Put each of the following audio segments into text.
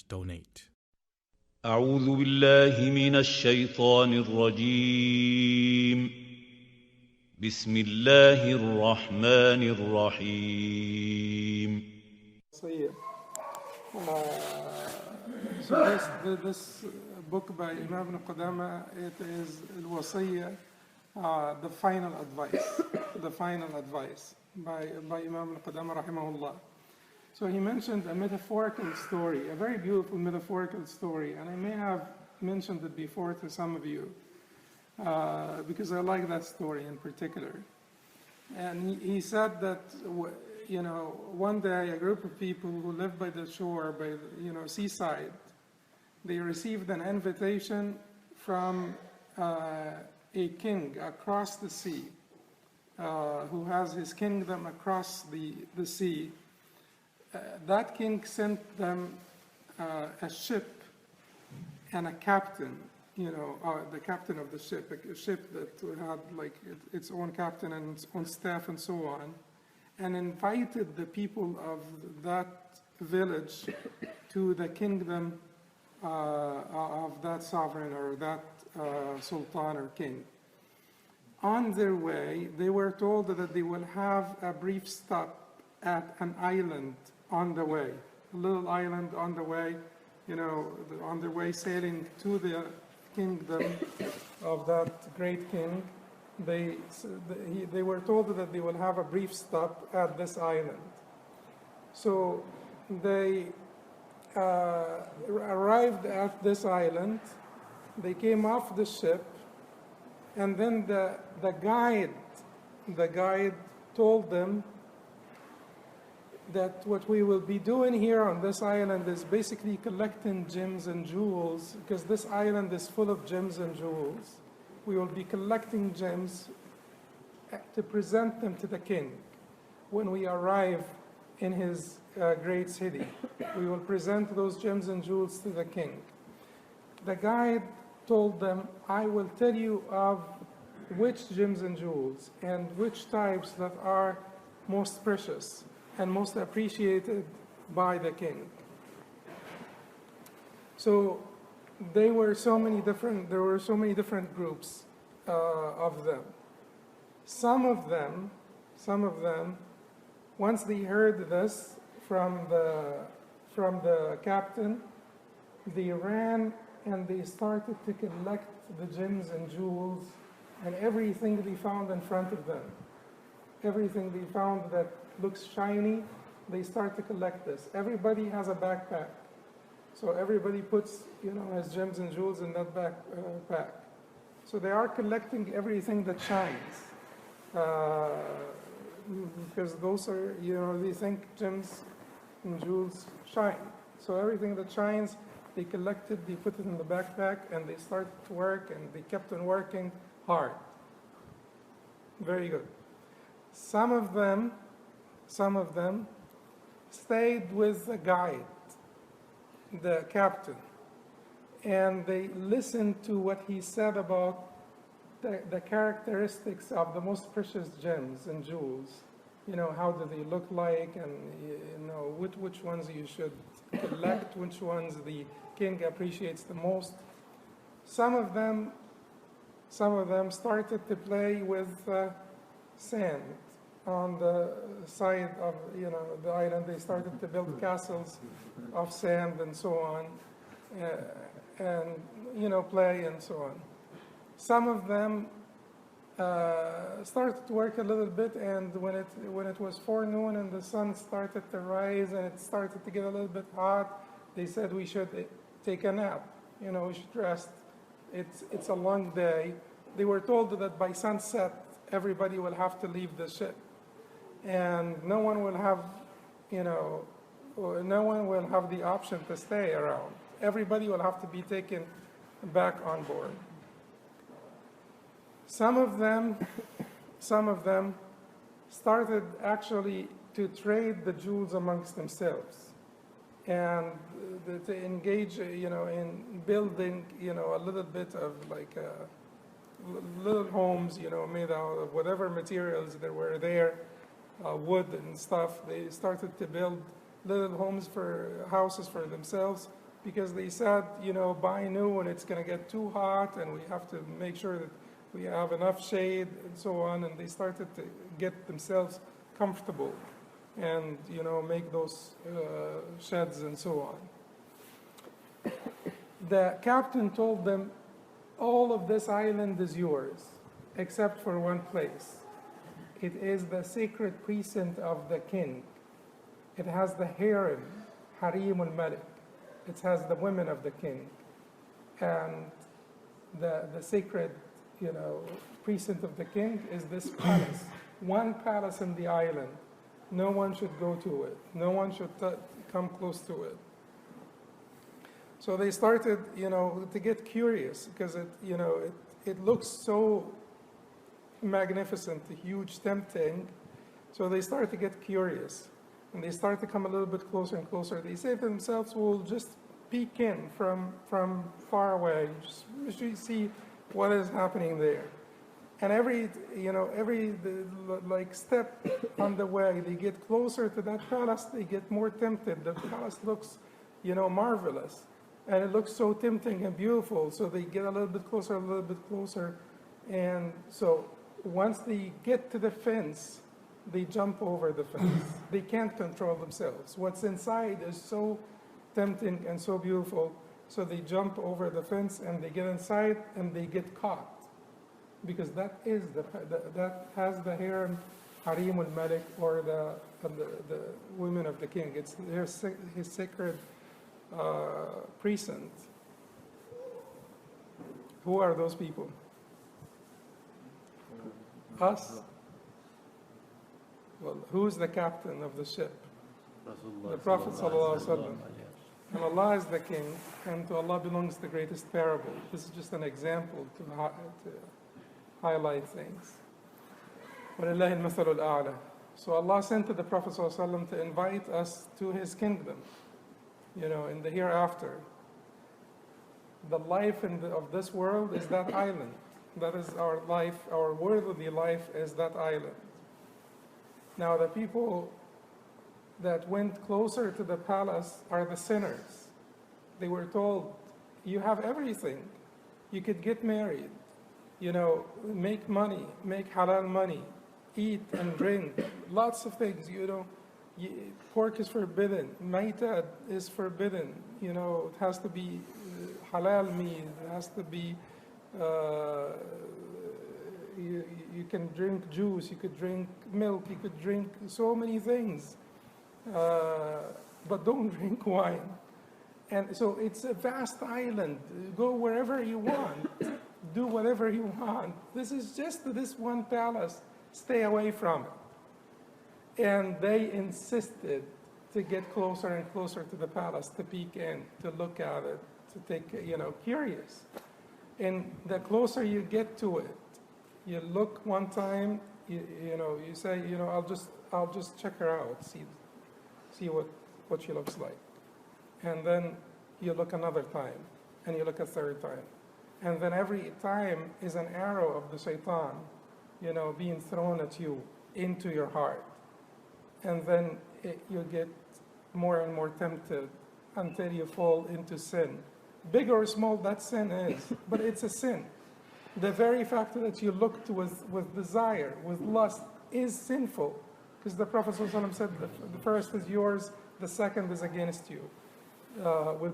donate. أعوذ بالله من الشيطان الرجيم. بسم الله الرحمن الرحيم. So this book by Imam Ibn Qudamah, it is al-Wasiyya, the final advice by Imam Ibn Qudamah rahimahullah. So he mentioned a metaphorical story, a very beautiful metaphorical story, and I may have mentioned it before to some of you because I like that story in particular. And he said that, one day a group of people who lived by the shore, by the seaside, they received an invitation from a king across the sea, who has his kingdom across the sea. That king sent them a ship and a captain, the captain of the ship, a ship that had its own captain and its own staff and so on, and invited the people of that village to the kingdom of that sovereign or that sultan or king. On their way, they were told that they will have a brief stop at an island on the way, a little island on the way, on their way sailing to the kingdom of that great king. They were told that they will have a brief stop at this island. So they arrived at this island, they came off the ship, and then the guide told them that what we will be doing here on this island is basically collecting gems and jewels, because this island is full of gems and jewels. We will be collecting gems to present them to the king. When we arrive in his great city, we will present those gems and jewels to the king. The guide told them, I will tell you of which gems and jewels and which types that are most precious and most appreciated by the king. So there were so many different groups of them. Some of them, once they heard this from the captain, they ran and they started to collect the gems and jewels and everything they found in front of them. Everything they found that looks shiny, they start to collect this. Everybody has a backpack. So everybody puts, his gems and jewels in that backpack. So they are collecting everything that shines. Because those are, they think gems and jewels shine. So everything that shines, they collect it, they put it in the backpack, and they start to work, and they kept on working hard. Very good. Some of them stayed with the guide, the captain, and they listened to what he said about the characteristics of the most precious gems and jewels. How do they look like, and which ones you should collect, which ones the king appreciates the most. Some of them started to play with sand on the side of the island. They started to build castles of sand and so on, and play and so on. Some of them started to work a little bit, and when it was forenoon and the sun started to rise and it started to get a little bit hot, they said we should take a nap. We should rest. It's a long day. They were told that by sunset everybody will have to leave the ship, and no one will have the option to stay around. Everybody will have to be taken back on board. Some of them started actually to trade the jewels amongst themselves, and to engage, in building, a little bit of little homes, made out of whatever materials there were there, wood and stuff. They started to build little houses for themselves, because they said, by noon it's going to get too hot and we have to make sure that we have enough shade and so on. And they started to get themselves comfortable and, make those sheds and so on. The captain told them, all of this island is yours, except for one place. It is the sacred precinct of the king. It has the harem, Harim al-Malik. It has the women of the king. And the sacred, precinct of the king is this palace. One palace in the island. No one should go to it. No one should come close to it. So they started, to get curious, because it looks so magnificent, huge, tempting. So they started to get curious. And they start to come a little bit closer and closer. They say to themselves, we'll just peek in from far away, just see what is happening there. And every step on the way, they get closer to that palace, they get more tempted. The palace looks, marvelous. And it looks so tempting and beautiful. So they get a little bit closer. And so once they get to the fence, they jump over the fence. They can't control themselves. What's inside is so tempting and so beautiful. So they jump over the fence and they get inside and they get caught. Because that has the harem, Harim al-Malik, or the women of the king. It's his sacred precinct. Who are those people? Us? Well, who's the captain of the ship? The Prophet ﷺ. And Allah is the king, and to Allah belongs the greatest parable. This is just an example to highlight things. وَلِلَّهِ الْمَثَلُ الْأَعْلَى. So Allah sent to the Prophet ﷺ to invite us to his kingdom, in the hereafter. The life of this world is that island. That is our life, our worldly life is that island. Now the people that went closer to the palace are the sinners. They were told, you have everything. You could get married, make money, make halal money, eat and drink, lots of things, pork is forbidden, maitad is forbidden, it has to be halal meat, it has to be, you can drink juice, you could drink milk, you could drink so many things, but don't drink wine. And so it's a vast island. Go wherever you want, do whatever you want. This is just this one palace. Stay away from it. And they insisted to get closer and closer to the palace, to peek in, to look at it, to take, curious. And the closer you get to it, you look one time, you say, I'll just check her out, see what she looks like. And then you look another time, and you look a third time. And then every time is an arrow of the shaitan, being thrown at you, into your heart. And then you get more and more tempted until you fall into sin. Big or small that sin is, but it's a sin. The very fact that you looked with desire, with lust, is sinful. Because the Prophet ﷺ said, the first is yours, the second is against you, will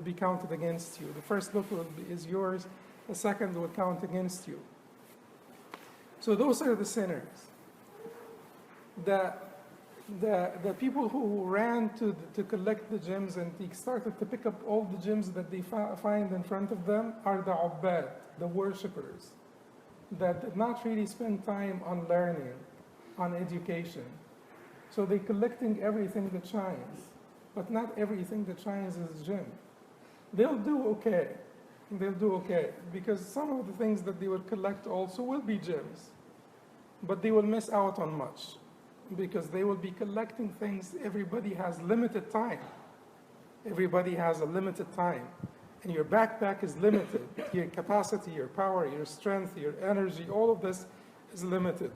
be counted against you. The first look is yours, the second will count against you. So those are the sinners. The people who ran to collect the gems and they started to pick up all the gems that they find in front of them are the ubbad, the worshippers, that did not really spend time on learning, on education. So they're collecting everything that shines, but not everything that shines is a gem. They'll do okay. Because some of the things that they will collect also will be gems, but they will miss out on much, because they will be collecting things. Everybody has limited time. Everybody has a limited time, and your backpack is limited. Your capacity, your power, your strength, your energy, all of this is limited.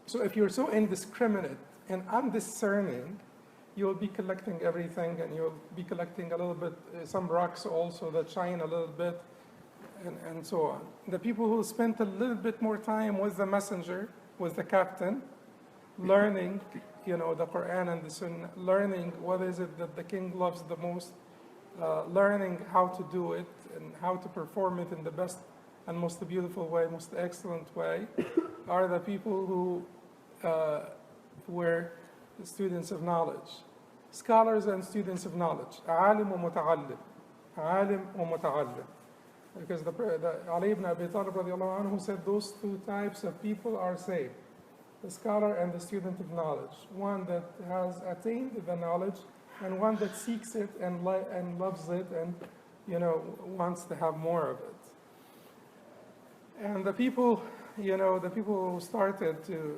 So if you're so indiscriminate and undiscerning, you'll be collecting everything, and you'll be collecting a little bit, some rocks also that shine a little bit, and so on. The people who spent a little bit more time with the messenger, with the captain, learning, the Quran and the Sunnah, learning what is it that the king loves the most, learning how to do it and how to perform it in the best and most beautiful way, most excellent way, are the people who were students of knowledge, scholars and students of knowledge, عالم ومتعلم, عالم ومتعلم. Because Ali ibn Abi Talib radiallahu anhu said those two types of people are saved, the scholar and the student of knowledge, one that has attained the knowledge and one that seeks it and loves it and wants to have more of it. And the people who started to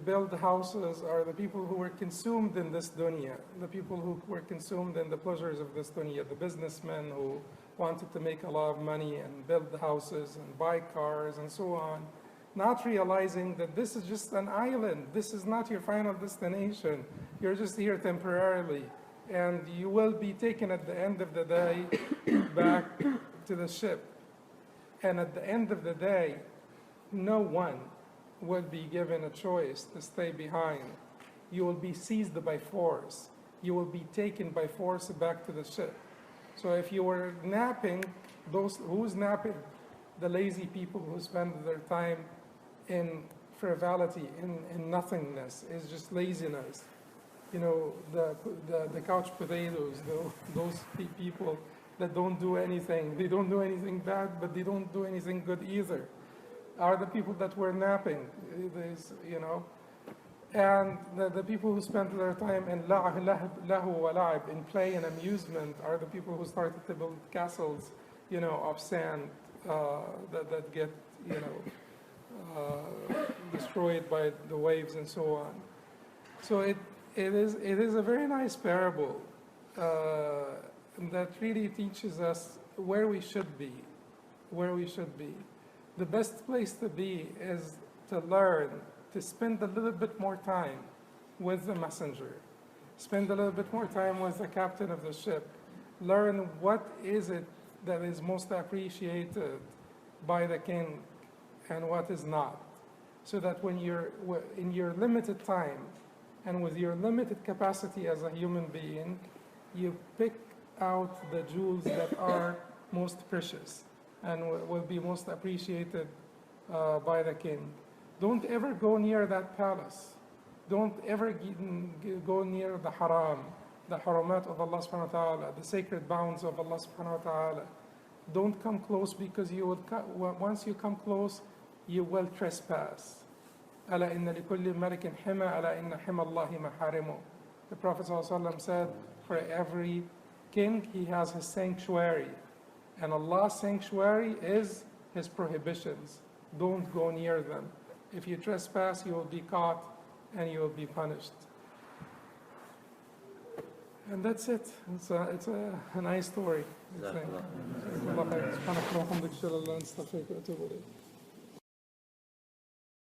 build houses are the people who were consumed in this dunya, the people who were consumed in the pleasures of this dunya, the businessmen who wanted to make a lot of money and build houses and buy cars and so on, not realizing that this is just an island. This is not your final destination. You're just here temporarily, and you will be taken at the end of the day back to the ship. And at the end of the day, no one will be given a choice to stay behind. You will be seized by force. You will be taken by force back to the ship. So if you were napping, who's napping? The lazy people who spend their time in frivolity, in nothingness, is just laziness. The couch potatoes, those people that don't do anything. They don't do anything bad, but they don't do anything good either. Are the people that were napping, and the people who spent their time in lahu wa la'ib, in play and amusement, are the people who started to build castles, of sand that get, destroyed by the waves and so on. So it is a very nice parable that really teaches us where we should be, The best place to be is to learn, to spend a little bit more time with the messenger, spend a little bit more time with the captain of the ship, learn what is it that is most appreciated by the king and what is not, so that when you're in your limited time and with your limited capacity as a human being, you pick out the jewels that are most precious and will be most appreciated by the king. Don't ever go near that palace. Don't ever go near the haram, the haramat of Allah subhanahu wa ta'ala, the sacred bounds of Allah subhanahu wa ta'ala. Don't come close, because once you come close, you will trespass. ألا إن لكل ملك حمى ألا إن حمى الله محارمه. The Prophet ﷺ said, for every king he has his sanctuary, and Allah's sanctuary is his prohibitions. Don't go near them. If you trespass, you will be caught and you will be punished. And that's it. It's a nice story.